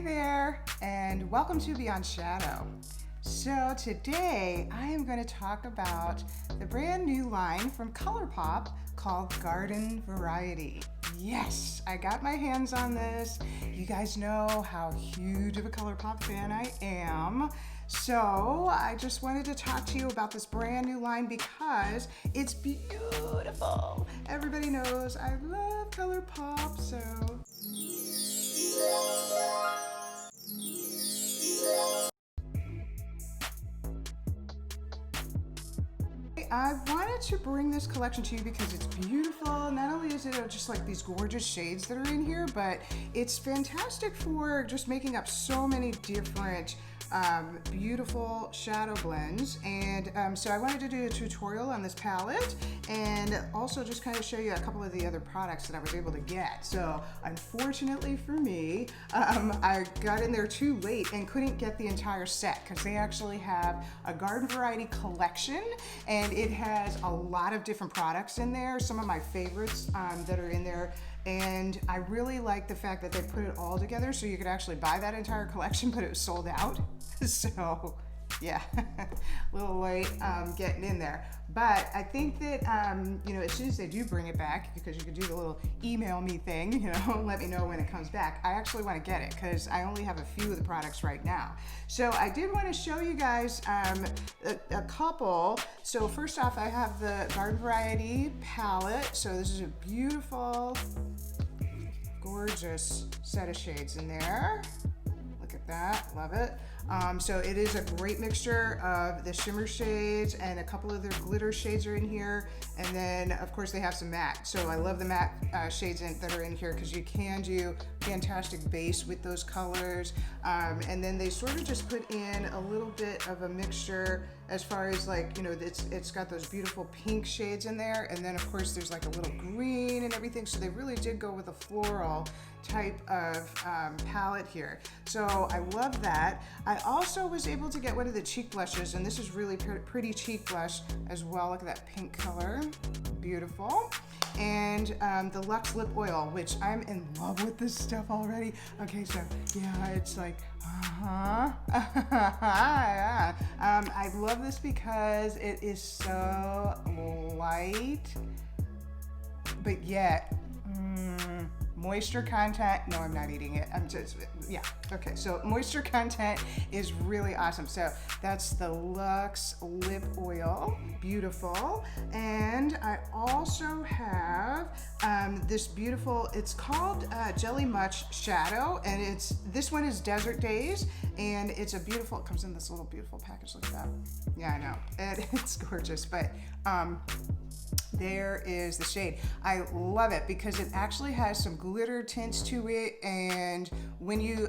Hi there, and welcome to Beyond Shadow. So today I am going to talk about the brand new line from COLOURPOP called Garden Variety. Yes, I got my hands on this. You guys know how huge of a COLOURPOP fan I am. So I just wanted to talk to you about this brand new line because it's beautiful. Everybody knows I love COLOURPOP, so. I wanted to bring this collection to you because it's beautiful. Not only is it just like these gorgeous shades that are in here, but it's fantastic for just making up so many different beautiful shadow blends. And so I wanted to do a tutorial on this palette and also just kind of show you a couple of the other products that I was able to get. So unfortunately for me, I got in there too late and couldn't get the entire set because they actually have a Garden Variety collection and it has a lot of different products in there. Some of my favorites that are in there. And I really like the fact that they put it all together so you could actually buy that entire collection, but it was sold out. So yeah, a little late getting in there. But I think that, you know, as soon as they do bring it back, because you could do the little email me thing, you know, let me know when it comes back. I actually want to get it because I only have a few of the products right now. So I did want to show you guys a couple. So first off, I have the Garden Variety palette. So this is a beautiful, gorgeous set of shades in there. Look at that, love it. So it is a great mixture of the shimmer shades and a couple of their glitter shades are in here. And then of course they have some matte. So I love the matte shades that are in here because you can do fantastic base with those colors. And then they sort of just put in a little bit of a mixture as far as like, you know, it's got those beautiful pink shades in there. And then of course there's like a little green and everything. So they really did go with a floral type of palette here. So I love that. I also was able to get one of the cheek blushes, and this is really pretty cheek blush as well. Look at that pink color, beautiful. And the Lux Lip Oil, which I'm in love with this stuff already. Okay, so yeah, it's like, yeah. I love this because it is so light, but yet, moisture content, no, I'm not eating it. I'm just, yeah. Okay, so moisture content is really awesome. So that's the Lux Lip Oil, beautiful. And I also have this beautiful, it's called Jelly Much Shadow, and this one is Desert Days, and it's a beautiful, it comes in this little beautiful package like that. Yeah, I know, it's gorgeous, but there is the shade. I love it because it actually has some glitter tints to it, and when you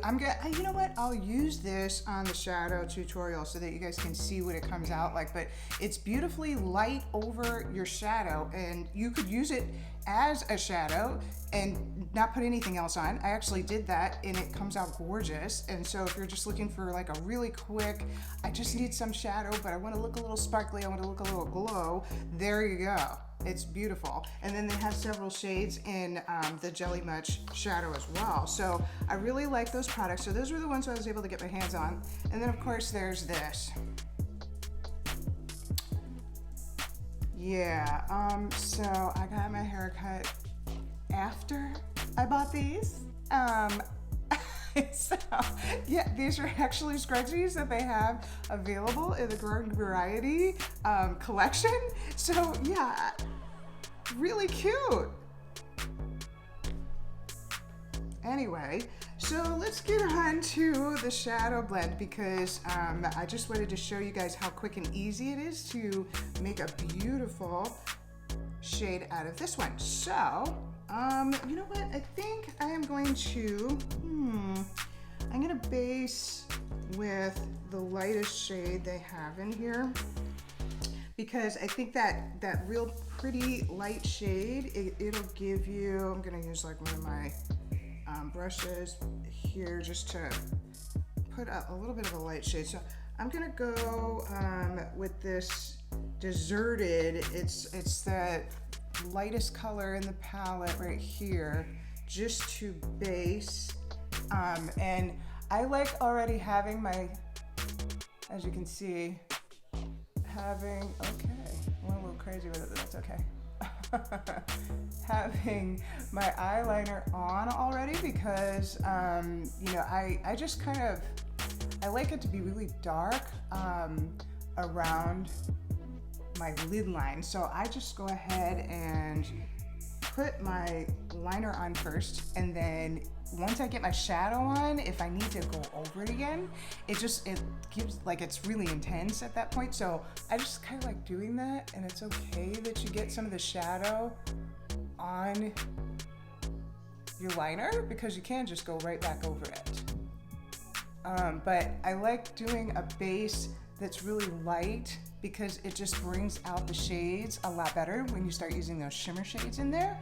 know what, I'll use this on the shadow tutorial so that you guys can see what it comes out like, but it's beautifully light over your shadow, and you could use it as a shadow and not put anything else on. I actually did that and it comes out gorgeous. And so if you're just looking for like a really quick, I just need some shadow, but I want to look a little sparkly, I want to look a little glow, there you go. It's beautiful. And then they have several shades in the Jelly Much Shadow as well. So I really like those products. So those were the ones I was able to get my hands on. And then of course there's this. Yeah, so I got my hair cut after I bought these. So yeah, these are actually scrunchies that they have available in the Garden Variety collection. So yeah, really cute. Anyway, so let's get on to the shadow blend because I just wanted to show you guys how quick and easy it is to make a beautiful shade out of this one. So, you know what? I think I am going to, I'm gonna base with the lightest shade they have in here because I think that real pretty light shade, it'll give you, I'm gonna use like one of my brushes here just to put a little bit of a light shade. So I'm gonna go with this Deserted. It's the lightest color in the palette right here, just to base. And I like already having my, as you can see, having, okay, I went a little crazy with it, but that's okay. Having my eyeliner on already because, you know, I just kind of, I like it to be really dark around my lid line. So I just go ahead and put my liner on first, and then once I get my shadow on, if I need to go over it again, it gives, like, it's really intense at that point. So I just kind of like doing that, and it's okay that you get some of the shadow on your liner because you can just go right back over it. But I like doing a base that's really light because it just brings out the shades a lot better when you start using those shimmer shades in there.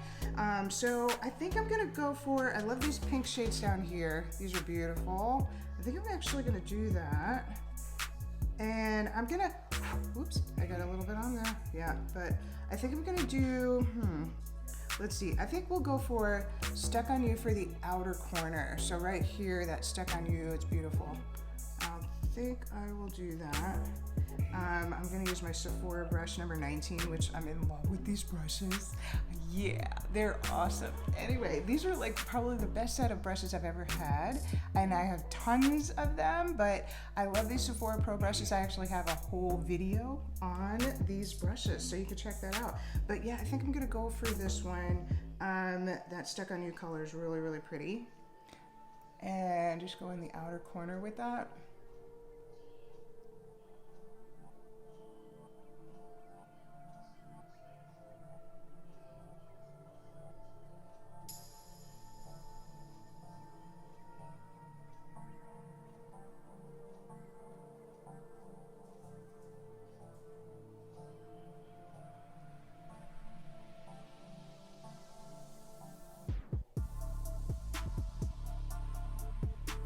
So I think I'm gonna go for, I love these pink shades down here. These are beautiful. I think I'm actually gonna do that. And I'm gonna, whoops, I got a little bit on there. Yeah, but I think I'm gonna do, let's see, I think we'll go for Stuck on You for the outer corner. So right here, that Stuck on You, it's beautiful. I think I will do that. I'm gonna use my Sephora brush number 19, which I'm in love with these brushes. Yeah, they're awesome. Anyway, these are like probably the best set of brushes I've ever had, and I have tons of them, but I love these Sephora Pro brushes. I actually have a whole video on these brushes, so you can check that out. But yeah, I think I'm gonna go for this one. That Stuck on You color is really, really pretty. And just go in the outer corner with that.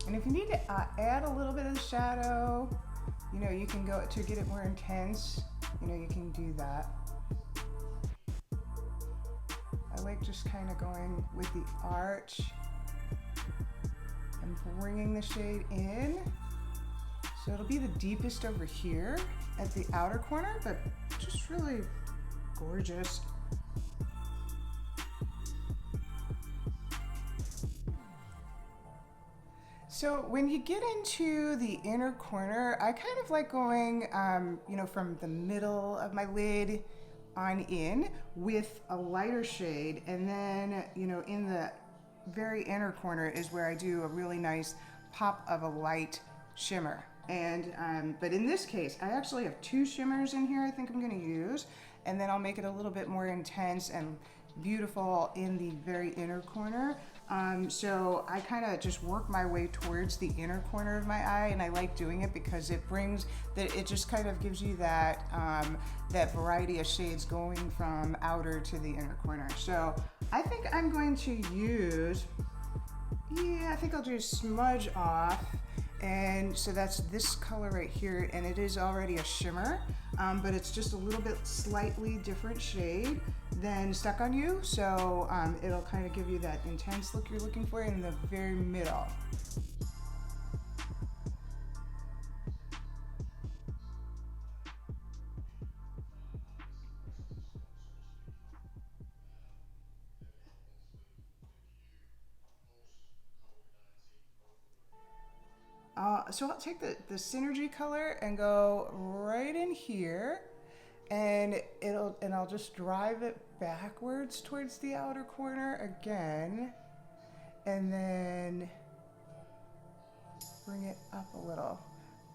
And if you need to add a little bit of shadow, you know, you can go to get it more intense, you know, you can do that. I like just kind of going with the arch and bringing the shade in. So it'll be the deepest over here at the outer corner, but just really gorgeous. So when you get into the inner corner, I kind of like going, you know, from the middle of my lid on in with a lighter shade, and then, you know, in the very inner corner is where I do a really nice pop of a light shimmer. And but in this case, I actually have two shimmers in here I think I'm gonna use, and then I'll make it a little bit more intense and beautiful in the very inner corner. So I kind of just work my way towards the inner corner of my eye, and I like doing it because it brings that, it just kind of gives you that that variety of shades going from outer to the inner corner. So I think I'm going to use, yeah, I think I'll do Smudge Off. And so that's this color right here, and it is already a shimmer, but it's just a little bit slightly different shade than Stuck on You. So it'll kind of give you that intense look you're looking for in the very middle. So I'll take the Synergy color and go right in here, and I'll just drive it backwards towards the outer corner again, and then bring it up a little.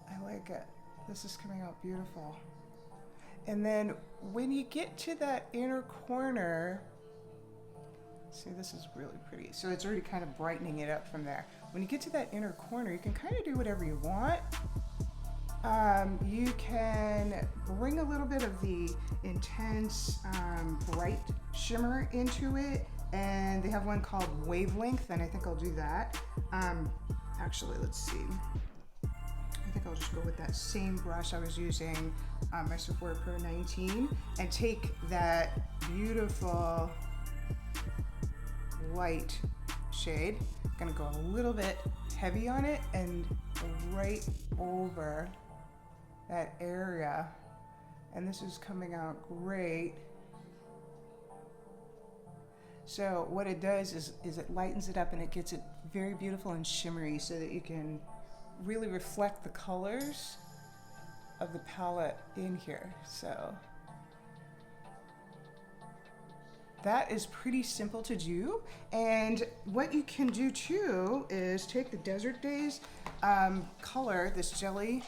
I like it. This is coming out beautiful. And then when you get to that inner corner, see, this is really pretty. So it's already kind of brightening it up from there. When you get to that inner corner, you can kind of do whatever you want. You can bring a little bit of the intense, bright shimmer into it. And they have one called Wavelength, and I think I'll do that. Actually, let's see. I think I'll just go with that same brush I was using, my Sephora Pro 19, and take that beautiful light shade. Gonna go a little bit heavy on it and right over that area. And this is coming out great. So what it does is it lightens it up and it gets it very beautiful and shimmery so that you can really reflect the colors of the palette in here. So that is pretty simple to do. And what you can do too is take the Desert Days color, this jelly,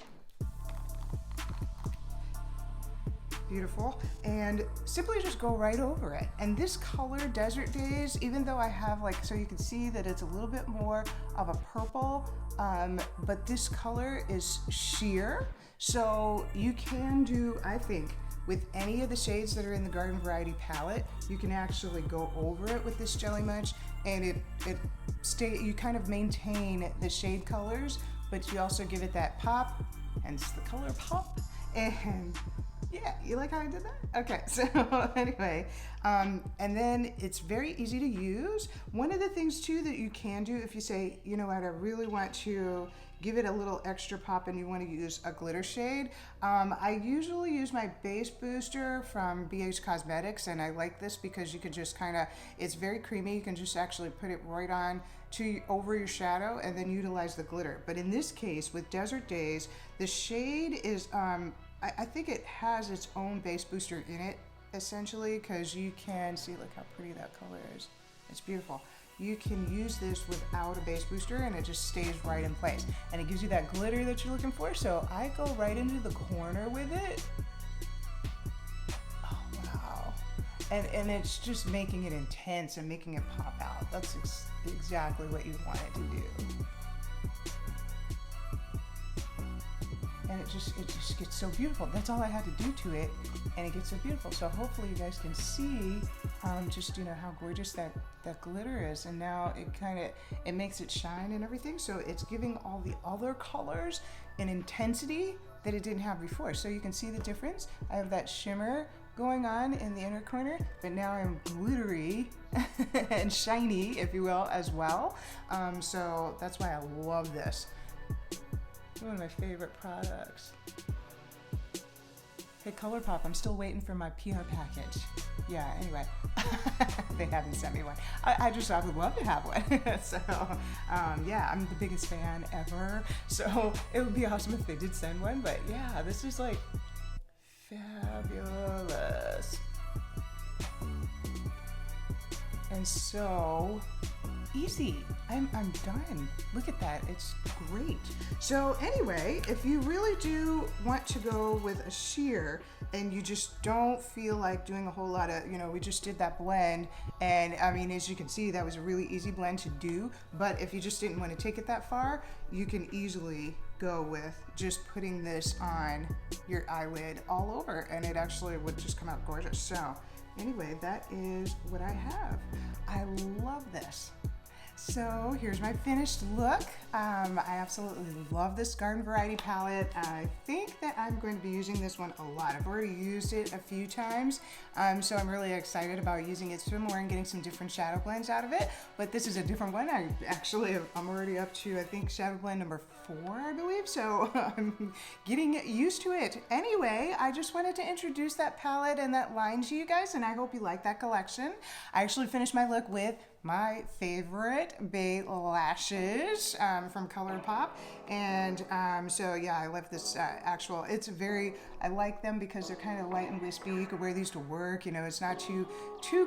beautiful, and simply just go right over it. And this color, Desert Days, even though I have like, so you can see that it's a little bit more of a purple, but this color is sheer. So you can do, I think, with any of the shades that are in the Garden Variety palette, you can actually go over it with this Jelly Munch, and you kind of maintain the shade colors, but you also give it that pop, hence the COLOURPOP. And yeah, you like how I did that? Okay, so anyway, and then it's very easy to use. One of the things too that you can do if you say, you know what, I really want to give it a little extra pop and you want to use a glitter shade. I usually use my base booster from BH Cosmetics, and I like this because you can just kind of, it's very creamy. You can just actually put it right on over your shadow and then utilize the glitter. But in this case with Desert Days, the shade is, I think it has its own base booster in it, essentially, because you can see, look how pretty that color is. It's beautiful. You can use this without a base booster and it just stays right in place. And it gives you that glitter that you're looking for. So I go right into the corner with it. Oh, wow. And it's just making it intense and making it pop out. That's exactly what you want it to do. And it just gets so beautiful. That's all I had to do to it, and it gets so beautiful. So hopefully you guys can see just, you know, how gorgeous that glitter is. And now it makes it shine and everything. So it's giving all the other colors an intensity that it didn't have before. So you can see the difference. I have that shimmer going on in the inner corner, but now I'm glittery and shiny, if you will, as well. So that's why I love this. One of my favorite products. Hey, COLOURPOP, I'm still waiting for my PR package. Yeah, anyway, they haven't sent me one. I would love to have one. So, yeah, I'm the biggest fan ever. So it would be awesome if they did send one, but yeah, this is like fabulous. And so easy. I'm done. Look at that. It's great. So anyway, if you really do want to go with a sheer and you just don't feel like doing a whole lot of, you know, we just did that blend, and I mean, as you can see, that was a really easy blend to do. But if you just didn't want to take it that far, you can easily go with just putting this on your eyelid all over, and it actually would just come out gorgeous. So anyway, that is what I have. I love this. So here's my finished look. I absolutely love this Garden Variety palette. I think that I'm going to be using this one a lot. I've already used it a few times, so I'm really excited about using it some more and getting some different shadow blends out of it. But this is a different one. I'm already up to, I think, shadow blend number 4, I believe. So I'm getting used to it. Anyway, I just wanted to introduce that palette and that line to you guys, and I hope you like that collection. I actually finished my look with my favorite Bae Lashes from COLOURPOP, and so yeah, I love this I like them because they're kind of light and wispy. You could wear these to work, you know, it's not too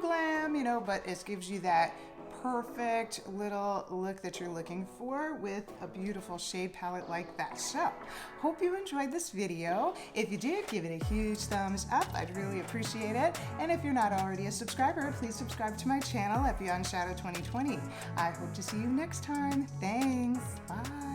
glam, you know, but it gives you that perfect little look that you're looking for with a beautiful shade palette like that. So, hope you enjoyed this video. If you did, give it a huge thumbs up. I'd really appreciate it. And if you're not already a subscriber, please subscribe to my channel at Beyond Shadow 2020. I hope to see you next time. Thanks. Bye.